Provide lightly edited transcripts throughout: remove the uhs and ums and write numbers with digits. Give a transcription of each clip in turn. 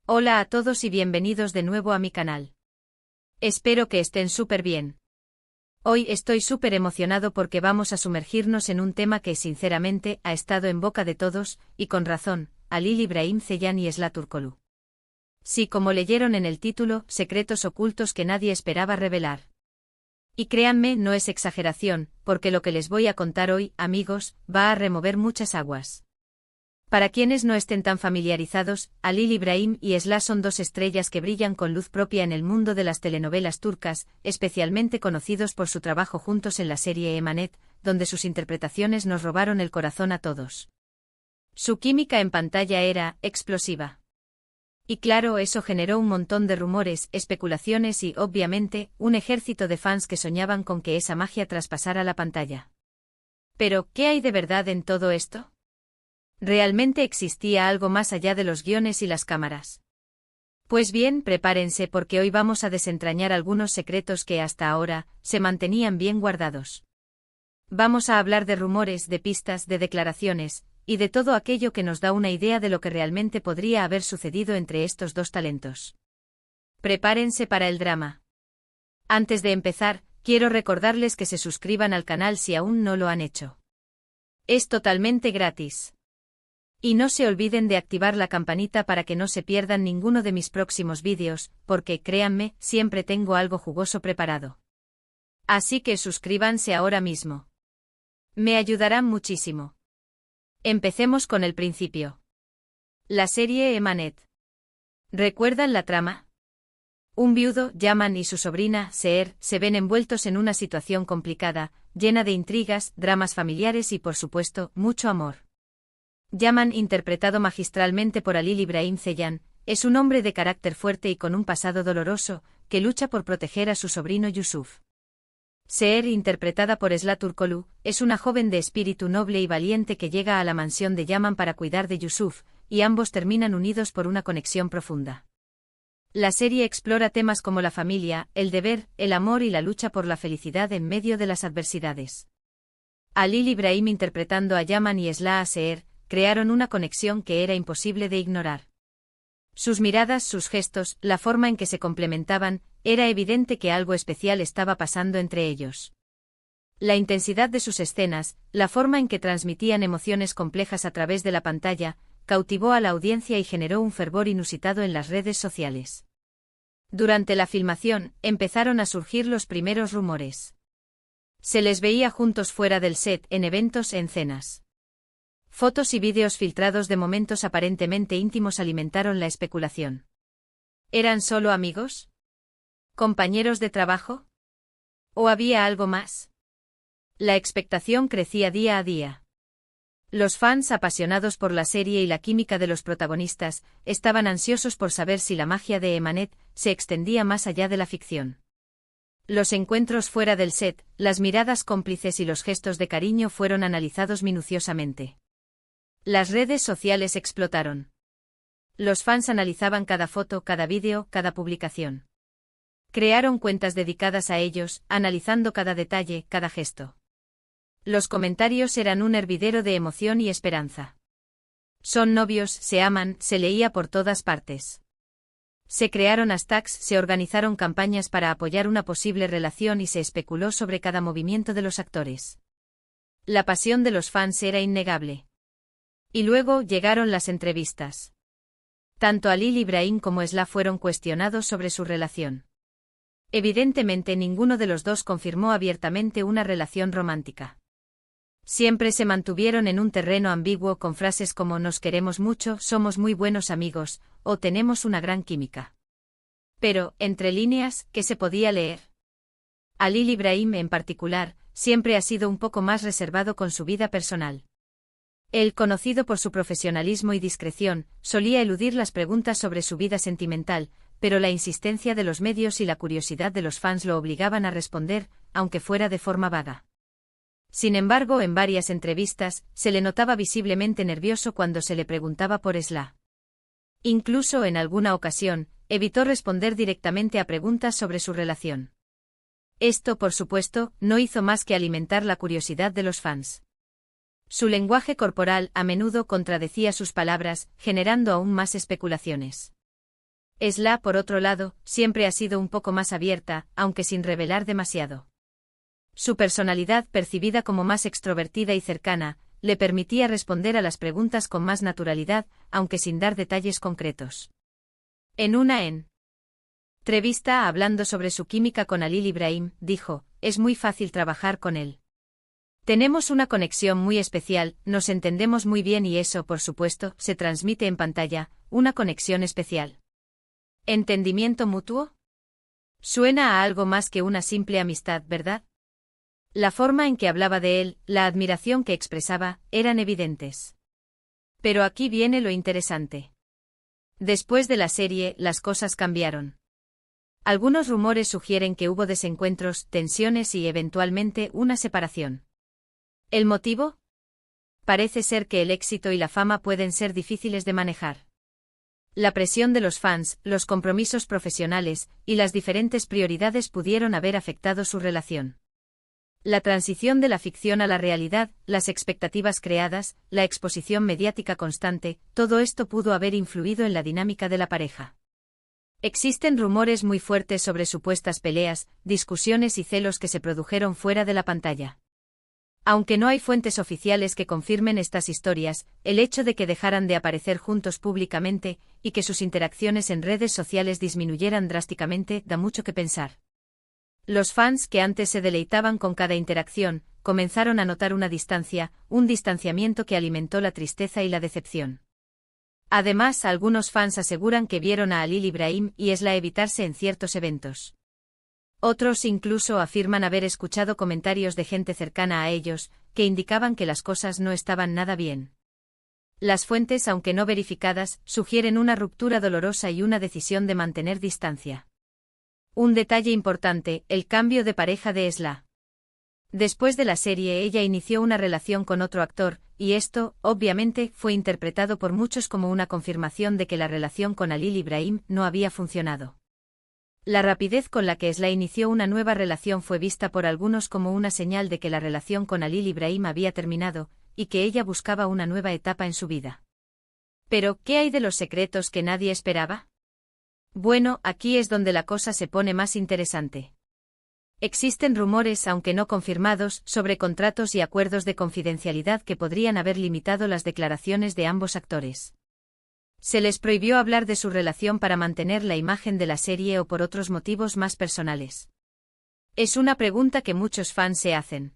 Hola a todos y bienvenidos de nuevo a mi canal. Espero que estén súper bien. Hoy estoy súper emocionado porque vamos a sumergirnos en un tema que sinceramente ha estado en boca de todos, y con razón, Halil İbrahim Ceylan y Sıla Türkoğlu. Sí, como leyeron en el título, secretos ocultos que nadie esperaba revelar. Y créanme, no es exageración, porque lo que les voy a contar hoy, amigos, va a remover muchas aguas. Para quienes no estén tan familiarizados, Halil İbrahim y Sıla son dos estrellas que brillan con luz propia en el mundo de las telenovelas turcas, especialmente conocidos por su trabajo juntos en la serie Emanet, donde sus interpretaciones nos robaron el corazón a todos. Su química en pantalla era explosiva. Y claro, eso generó un montón de rumores, especulaciones y, obviamente, un ejército de fans que soñaban con que esa magia traspasara la pantalla. Pero, ¿qué hay de verdad en todo esto? ¿Realmente existía algo más allá de los guiones y las cámaras? Pues bien, prepárense porque hoy vamos a desentrañar algunos secretos que hasta ahora se mantenían bien guardados. Vamos a hablar de rumores, de pistas, de declaraciones, y de todo aquello que nos da una idea de lo que realmente podría haber sucedido entre estos dos talentos. Prepárense para el drama. Antes de empezar, quiero recordarles que se suscriban al canal si aún no lo han hecho. Es totalmente gratis. Y no se olviden de activar la campanita para que no se pierdan ninguno de mis próximos vídeos, porque, créanme, siempre tengo algo jugoso preparado. Así que suscríbanse ahora mismo. Me ayudarán muchísimo. Empecemos con el principio. La serie Emanet. ¿Recuerdan la trama? Un viudo, Yaman, y su sobrina, Seher, se ven envueltos en una situación complicada, llena de intrigas, dramas familiares y, por supuesto, mucho amor. Yaman, interpretado magistralmente por Halil İbrahim Ceylan, es un hombre de carácter fuerte y con un pasado doloroso, que lucha por proteger a su sobrino Yusuf. Seher, interpretada por Sıla Türkoğlu, es una joven de espíritu noble y valiente que llega a la mansión de Yaman para cuidar de Yusuf, y ambos terminan unidos por una conexión profunda. La serie explora temas como la familia, el deber, el amor y la lucha por la felicidad en medio de las adversidades. Halil İbrahim interpretando a Yaman y Sıla a Seher, crearon una conexión que era imposible de ignorar. Sus miradas, sus gestos, la forma en que se complementaban, era evidente que algo especial estaba pasando entre ellos. La intensidad de sus escenas, la forma en que transmitían emociones complejas a través de la pantalla, cautivó a la audiencia y generó un fervor inusitado en las redes sociales. Durante la filmación, empezaron a surgir los primeros rumores. Se les veía juntos fuera del set, en eventos, en cenas. Fotos y vídeos filtrados de momentos aparentemente íntimos alimentaron la especulación. ¿Eran solo amigos? ¿Compañeros de trabajo? ¿O había algo más? La expectación crecía día a día. Los fans, apasionados por la serie y la química de los protagonistas, estaban ansiosos por saber si la magia de Emanet se extendía más allá de la ficción. Los encuentros fuera del set, las miradas cómplices y los gestos de cariño fueron analizados minuciosamente. Las redes sociales explotaron. Los fans analizaban cada foto, cada vídeo, cada publicación. Crearon cuentas dedicadas a ellos, analizando cada detalle, cada gesto. Los comentarios eran un hervidero de emoción y esperanza. Son novios, se aman, se leía por todas partes. Se crearon hashtags, se organizaron campañas para apoyar una posible relación y se especuló sobre cada movimiento de los actores. La pasión de los fans era innegable. Y luego llegaron las entrevistas. Tanto Halil İbrahim como Sıla fueron cuestionados sobre su relación. Evidentemente ninguno de los dos confirmó abiertamente una relación romántica. Siempre se mantuvieron en un terreno ambiguo con frases como nos queremos mucho, somos muy buenos amigos, o tenemos una gran química. Pero, entre líneas, ¿qué se podía leer? Halil İbrahim, en particular, siempre ha sido un poco más reservado con su vida personal. Él, conocido por su profesionalismo y discreción, solía eludir las preguntas sobre su vida sentimental, pero la insistencia de los medios y la curiosidad de los fans lo obligaban a responder, aunque fuera de forma vaga. Sin embargo, en varias entrevistas, se le notaba visiblemente nervioso cuando se le preguntaba por Sıla. Incluso en alguna ocasión, evitó responder directamente a preguntas sobre su relación. Esto, por supuesto, no hizo más que alimentar la curiosidad de los fans. Su lenguaje corporal a menudo contradecía sus palabras, generando aún más especulaciones. Esla, por otro lado, siempre ha sido un poco más abierta, aunque sin revelar demasiado. Su personalidad, percibida como más extrovertida y cercana, le permitía responder a las preguntas con más naturalidad, aunque sin dar detalles concretos. En una entrevista hablando sobre su química con Halil Ibrahim, dijo: «Es muy fácil trabajar con él. Tenemos una conexión muy especial, nos entendemos muy bien y eso, por supuesto, se transmite en pantalla, una conexión especial». ¿Entendimiento mutuo? Suena a algo más que una simple amistad, ¿verdad? La forma en que hablaba de él, la admiración que expresaba, eran evidentes. Pero aquí viene lo interesante. Después de la serie, las cosas cambiaron. Algunos rumores sugieren que hubo desencuentros, tensiones y eventualmente una separación. ¿El motivo? Parece ser que el éxito y la fama pueden ser difíciles de manejar. La presión de los fans, los compromisos profesionales y las diferentes prioridades pudieron haber afectado su relación. La transición de la ficción a la realidad, las expectativas creadas, la exposición mediática constante, todo esto pudo haber influido en la dinámica de la pareja. Existen rumores muy fuertes sobre supuestas peleas, discusiones y celos que se produjeron fuera de la pantalla. Aunque no hay fuentes oficiales que confirmen estas historias, el hecho de que dejaran de aparecer juntos públicamente y que sus interacciones en redes sociales disminuyeran drásticamente da mucho que pensar. Los fans, que antes se deleitaban con cada interacción, comenzaron a notar una distancia, un distanciamiento que alimentó la tristeza y la decepción. Además, algunos fans aseguran que vieron a Halil Ibrahim y Esla evitarse en ciertos eventos. Otros incluso afirman haber escuchado comentarios de gente cercana a ellos, que indicaban que las cosas no estaban nada bien. Las fuentes, aunque no verificadas, sugieren una ruptura dolorosa y una decisión de mantener distancia. Un detalle importante: el cambio de pareja de Esla. Después de la serie, ella inició una relación con otro actor, y esto, obviamente, fue interpretado por muchos como una confirmación de que la relación con Halil Ibrahim no había funcionado. La rapidez con la que Esla inició una nueva relación fue vista por algunos como una señal de que la relación con Halil Ibrahim había terminado, y que ella buscaba una nueva etapa en su vida. Pero, ¿qué hay de los secretos que nadie esperaba? Bueno, aquí es donde la cosa se pone más interesante. Existen rumores, aunque no confirmados, sobre contratos y acuerdos de confidencialidad que podrían haber limitado las declaraciones de ambos actores. Se les prohibió hablar de su relación para mantener la imagen de la serie o por otros motivos más personales. Es una pregunta que muchos fans se hacen.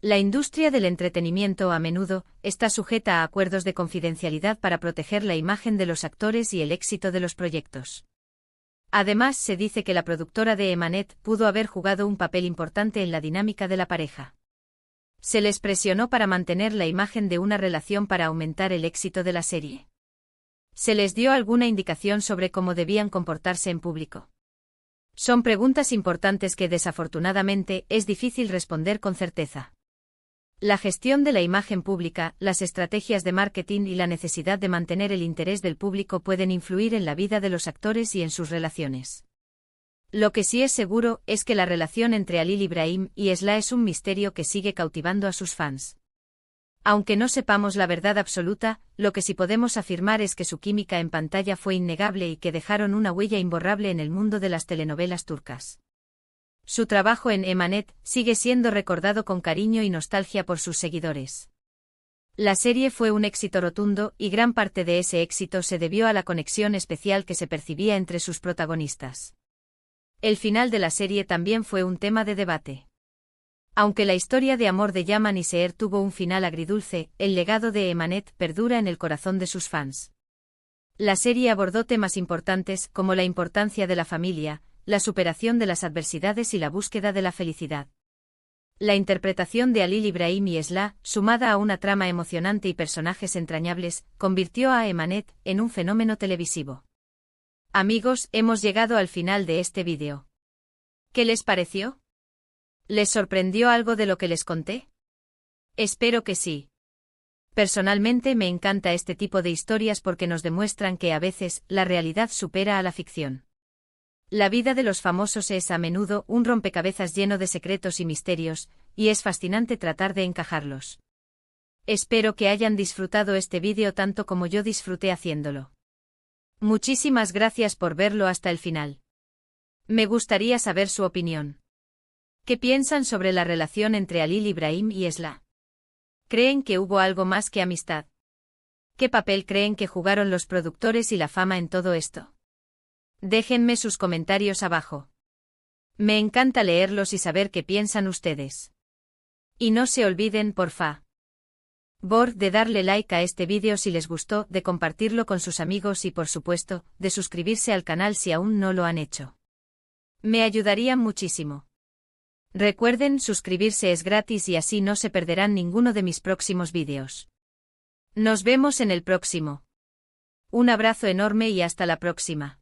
La industria del entretenimiento a menudo está sujeta a acuerdos de confidencialidad para proteger la imagen de los actores y el éxito de los proyectos. Además, se dice que la productora de Emanet pudo haber jugado un papel importante en la dinámica de la pareja. Se les presionó para mantener la imagen de una relación para aumentar el éxito de la serie. ¿Se les dio alguna indicación sobre cómo debían comportarse en público? Son preguntas importantes que desafortunadamente es difícil responder con certeza. La gestión de la imagen pública, las estrategias de marketing y la necesidad de mantener el interés del público pueden influir en la vida de los actores y en sus relaciones. Lo que sí es seguro es que la relación entre Halil Ibrahim y Esla es un misterio que sigue cautivando a sus fans. Aunque no sepamos la verdad absoluta, lo que sí podemos afirmar es que su química en pantalla fue innegable y que dejaron una huella imborrable en el mundo de las telenovelas turcas. Su trabajo en Emanet sigue siendo recordado con cariño y nostalgia por sus seguidores. La serie fue un éxito rotundo y gran parte de ese éxito se debió a la conexión especial que se percibía entre sus protagonistas. El final de la serie también fue un tema de debate. Aunque la historia de amor de Yaman y Seher tuvo un final agridulce, el legado de Emanet perdura en el corazón de sus fans. La serie abordó temas importantes como la importancia de la familia, la superación de las adversidades y la búsqueda de la felicidad. La interpretación de Halil Ibrahim y Esla, sumada a una trama emocionante y personajes entrañables, convirtió a Emanet en un fenómeno televisivo. Amigos, hemos llegado al final de este vídeo. ¿Qué les pareció? ¿Les sorprendió algo de lo que les conté? Espero que sí. Personalmente me encanta este tipo de historias porque nos demuestran que a veces la realidad supera a la ficción. La vida de los famosos es a menudo un rompecabezas lleno de secretos y misterios, y es fascinante tratar de encajarlos. Espero que hayan disfrutado este vídeo tanto como yo disfruté haciéndolo. Muchísimas gracias por verlo hasta el final. Me gustaría saber su opinión. ¿Qué piensan sobre la relación entre Halil Ibrahim y Esla? ¿Creen que hubo algo más que amistad? ¿Qué papel creen que jugaron los productores y la fama en todo esto? Déjenme sus comentarios abajo. Me encanta leerlos y saber qué piensan ustedes. Y no se olviden, porfa, de darle like a este vídeo si les gustó, de compartirlo con sus amigos y por supuesto, de suscribirse al canal si aún no lo han hecho. Me ayudarían muchísimo. Recuerden, suscribirse es gratis y así no se perderán ninguno de mis próximos vídeos. Nos vemos en el próximo. Un abrazo enorme y hasta la próxima.